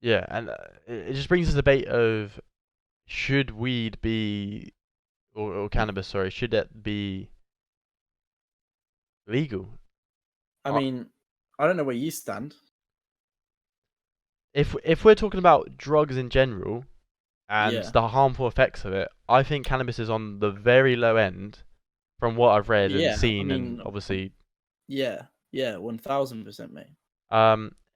Yeah, and it just brings the debate of should weed be or cannabis, sorry, should it be legal? I Uh, mean, I don't know where you stand. if we're talking about drugs in general and Yeah, the harmful effects of it, I think cannabis is on the very low end from what I've read and yeah. I seen, and mean, obviously, yeah, yeah, 1000%, mate.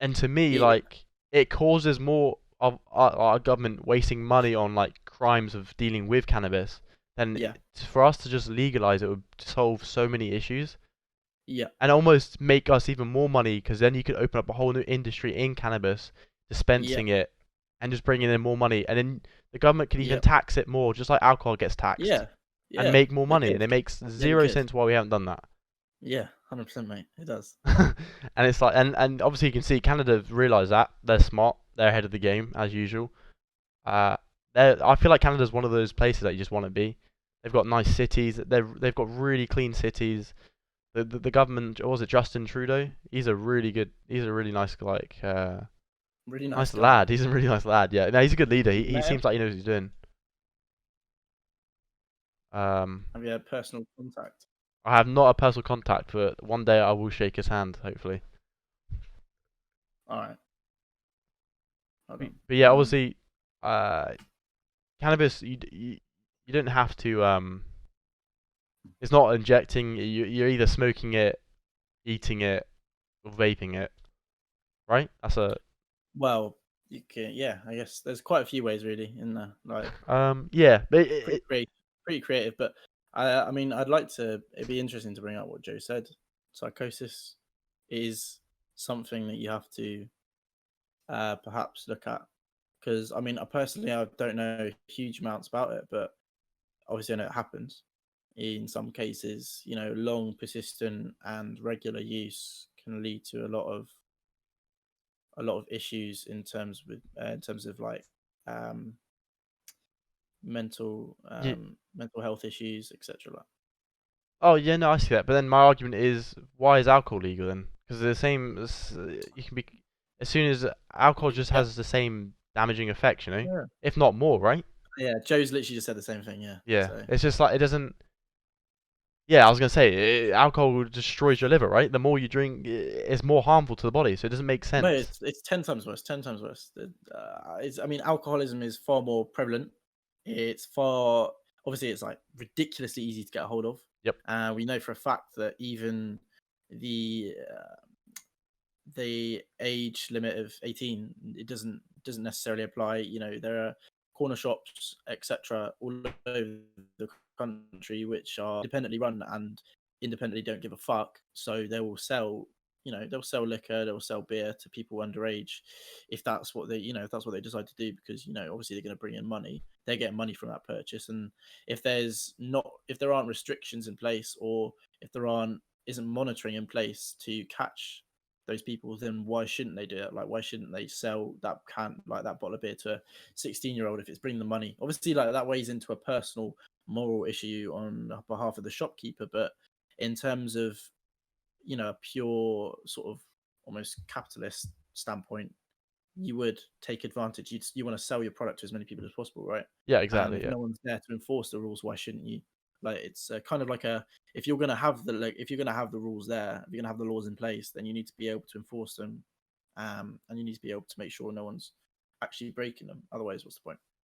and to me, It, like, it causes more of our government wasting money on like crimes of dealing with cannabis than yeah, for us to just legalize it would solve so many issues yeah, and almost make us even more money because then you could open up a whole new industry in cannabis, yeah, dispensing it and just bringing in more money, and then the government could even yeah, tax it more, just like alcohol gets taxed, yeah, and yeah. make more They money. could. And it makes Yeah, they zero could. sense why we haven't done that. Yeah, 100%, mate. It does. And it's like, and obviously you can see Canada realize that they're smart, they're ahead of the game as usual. Uh, I feel like Canada's one of those places that you just want to be. They've got nice cities. They've got really clean cities. The government, or was it Justin Trudeau? He's a really good. He's a really nice Really nice nice guy. lad. He's a really nice lad. Yeah, no, he's a good leader. Have He you he met him? seems like he knows what he's doing. Um, Have you had personal contact? I have not a personal contact, but one day I will shake his hand, hopefully. All right, hold on. But yeah, obviously, uh, cannabis you don't have to it's not injecting. You're either smoking it, eating it, or vaping it, right? That's a Well, you can. Yeah, I guess there's quite a few ways really in there. Like yeah, but pretty creative, pretty creative. But I mean, I'd like to. It'd be interesting to bring up what Joe said. Psychosis is something that you have to perhaps look at because I mean, I personally I don't know huge amounts about it, but obviously I know it happens. In some cases, long, persistent, and regular use can lead to a lot of issues in terms of like um, you, mental health issues, etc. oh yeah, no, I see that. But then my argument is, why is alcohol legal then? Because the same, you can be as soon as alcohol just Yeah, has the same damaging effects, yeah, if not more, right? yeah. Joe's literally just said the same thing. Yeah, Yeah, so it's just like it doesn't. Yeah, I was gonna say alcohol destroys your liver, right? The more you drink, it's more harmful to the body, so it doesn't make no, sense. it's 10 times worse. 10 times worse. I mean, alcoholism is far more prevalent. It's far obviously it's like ridiculously easy to get a hold of. Yep. We know for a fact that even the the age limit of 18 it doesn't necessarily apply. There are corner shops, etc., all over the country which are independently run and independently don't give a fuck, so they'll sell liquor, they'll sell beer to people underage if that's what they decide to do, because obviously they're going to bring in money, they're getting money from that purchase. And if there aren't restrictions in place, or if there aren't isn't monitoring in place to catch those people, then why shouldn't they do it? Like, why shouldn't they sell that bottle of beer to a 16-year-old if it's bringing them money? Obviously, like that weighs into a personal moral issue on behalf of the shopkeeper, but in terms of a pure sort of almost capitalist standpoint, you would take advantage. You want to sell your product to as many people as possible, right? Yeah, And exactly. if Yeah. no one's there to enforce the rules, why shouldn't you? Like, it's kind of like if you're gonna have the rules there, if you're gonna have the laws in place, then you need to be able to enforce them, and you need to be able to make sure no one's actually breaking them. Otherwise, what's the point?